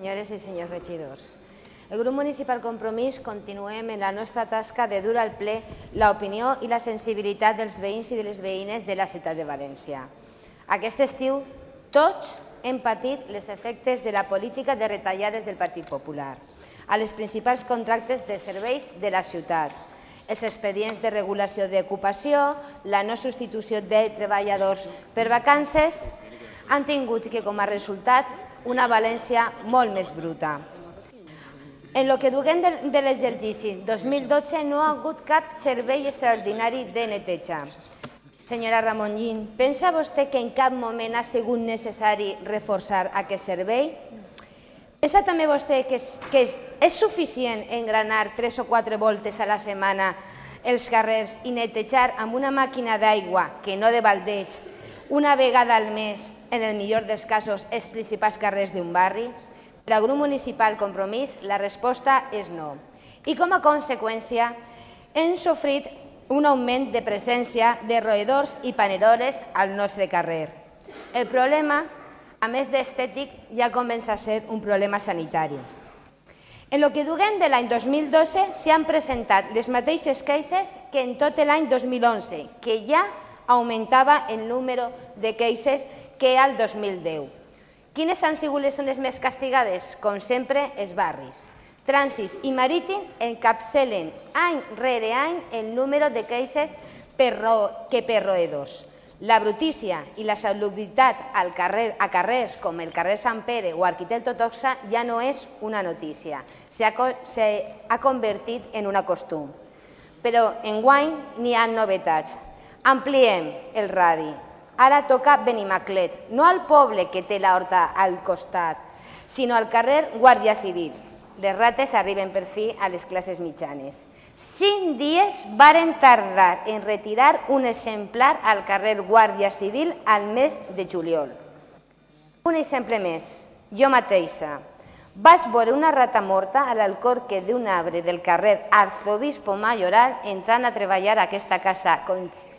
Senyores i senyors regidors, el grup municipal Compromís continuem en la nostra tasca de dur al ple l'opinió i la sensibilitat dels veïns i de les veïnes de la ciutat de València. Aquest estiu tots hem patit els efectes de la política de retallades del Partit Popular a les principals contractes de serveis de la ciutat, els expedients de regulació d'ocupació, la no substitució de treballadors per vacances, han tingut com a resultat una València molt més bruta. En el que duguem de l'exercici 2012 no ha hagut cap servei extraordinari de neteja. Senyora Ramon, pensa vostè que en cap moment ha sigut necessari reforçar aquest servei? Pensa també vostè que és suficient engranar 3 o 4 voltes a la setmana els carrers i netejar amb una màquina d'aigua, que no de baldeig, una vegada al mes, en el millor dels casos, els principals carrers d'un barri? Per al grup municipal Compromís, la resposta és no. I com a conseqüència, hem sofrit un augment de presència de roedors i paneroles al nostre carrer. El problema, a més d'estètic, ja comença a ser un problema sanitari. En el que duguem de l'any 2012 s'han presentat les mateixes queixes que en tot l'any 2011, que ja augmentava el número de queixes que al 2010. Quines han sigut les zones més castigades? Com sempre, els barris. Trànsit i Marítim encapçalen any rere any el número de queixes que per roedors. La brutícia i la salubritat a carrers com el carrer Sant Pere o Arquitecto Toxa ja no és una notícia, s'ha convertit en un costum. Però enguany n'hi ha novetats. Ampliem el radi. Ara toca Benimaclet, no al poble que té l'horta al costat, sinó al carrer Guàrdia Civil. Les rates arriben per fi a les classes mitjanes. 5 dies varen tardar en retirar un exemplar al carrer Guàrdia Civil al mes de juliol. Un exemple més. Jo mateixa vaig veure una rata morta a l'alcorque d'un arbre del carrer Arzobispo Mayoral entrant a treballar a aquesta casa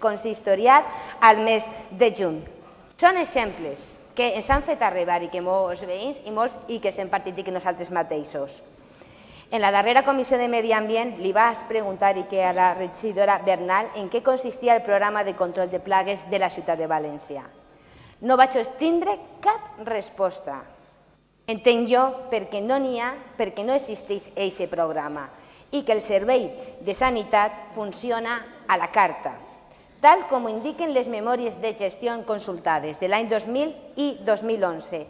consistorial al mes de juny. Són exemples que ens han fet arribar i que molts veïns i que s'han partit i que nosaltres mateixos. En la darrera comissió de Medi Ambient li vaig preguntar a la regidora Bernal en què consistia el programa de control de plagues de la ciutat de València. No vaig obtindre cap resposta. Entenc jo perquè no n'hi ha, perquè no existeix aquest programa i que el servei de sanitat funciona a la carta, tal com ho indiquen les memòries de gestió consultades de l'any 2000 i 2011.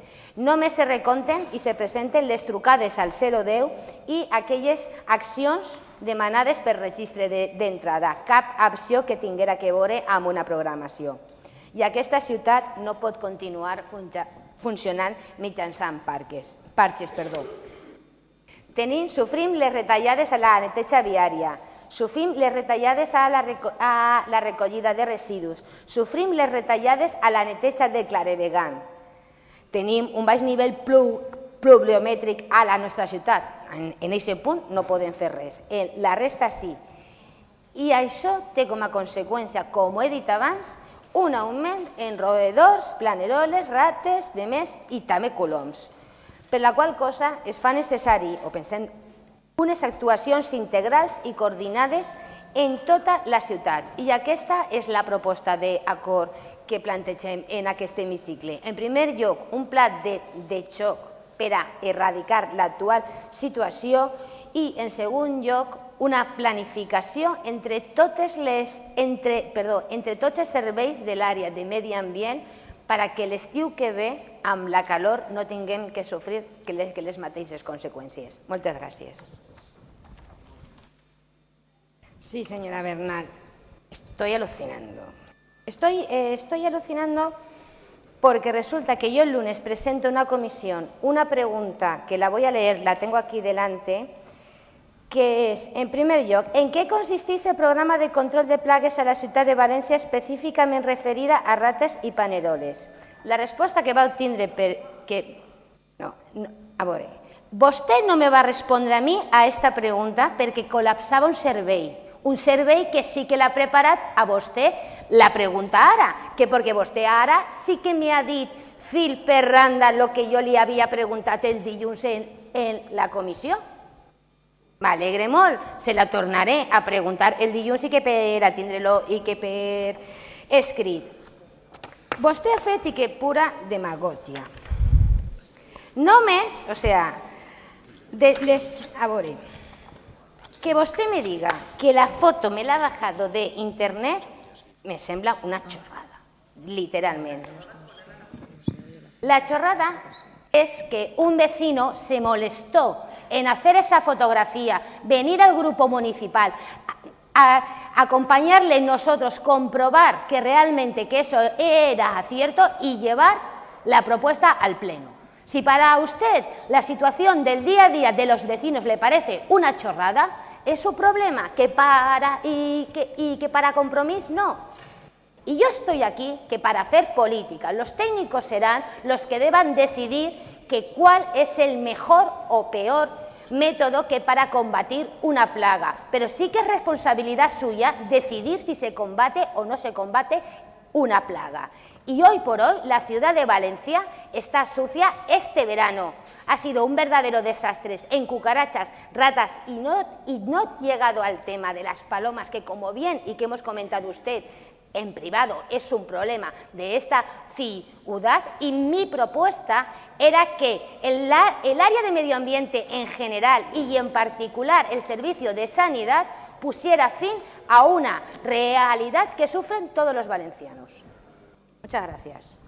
Només se recompten i se presenten les trucades al 010 i aquelles accions demanades per registre d'entrada, cap acció que tinguera que veure amb una programació. I aquesta ciutat no pot continuar funcionant mitjançant parxes. Sofrim les retallades a la neteja viària, sofrim les retallades a la recollida de residus, sofrim les retallades a la neteja de clarevegan. Tenim un baix nivell pluviomètric a la nostra ciutat. En aquest punt no podem fer res. La resta sí. I això té com a conseqüència, com he dit abans, un augment en roedors, planeroles, rates, demés i també coloms, per la qual cosa es fa necessari, o pensem, unes actuacions integrals i coordinades en tota la ciutat. I aquesta és la proposta d'acord que plantegem en aquest hemicicle. En primer lloc, un pla de xoc per a erradicar l'actual situació i, en segon lloc, una planificació entre tots els serveis de l'àrea de medi ambient perquè l'estiu que ve, amb la calor, no tinguem que sofrir les mateixes conseqüències. Moltes gràcies. Sí, señora Bernal, estoy alucinando. Estoy alucinando porque resulta que yo el lunes presento una comisión, una pregunta que la voy a leer, la tengo aquí delante, que és, en primer lloc, en què consisteix el programa de control de plagues a la ciutat de València específicament referida a rates i paneroles? La resposta que va obtindre a veure, vostè no me va respondre a mi a aquesta pregunta perquè col·lapsava un servei que sí que l'ha preparat a vostè la pregunta ara, que perquè vostè ara sí que m'ha dit fil per randa el que jo li havia preguntat el dilluns en la comissió. M'alegre molt, se la tornaré a preguntar el dilluns i que per a tindre-lo i que per escrit. Vostè ha fet i que pura demagògia. Només, o sea, a veure, que vostè me diga que la foto me l'ha bajado de internet me sembla una chorrada, literalmente. La chorrada es que un vecino se molestó en hacer esa fotografía, venir al grupo municipal, a acompañarle nosotros, comprobar que realmente que eso era cierto y llevar la propuesta al pleno. Si para usted la situación del día a día de los vecinos le parece una chorrada, es su problema, que para Compromís no. Y yo estoy aquí que para hacer política, los técnicos serán los que deban decidir cuál es el mejor o peor método que para combatir una plaga, pero sí que es responsabilidad suya decidir si se combate o no se combate una plaga. Y hoy por hoy la ciudad de Valencia está sucia este verano. Ha sido un verdadero desastre en cucarachas, ratas y no he llegado al tema de las palomas, que como bien y que hemos comentado usted en privado es un problema de esta ciudad, y mi propuesta era que el área de medio ambiente en general y en particular el servicio de sanidad pusiera fin a una realidad que sufren todos los valencianos. Muchas gracias.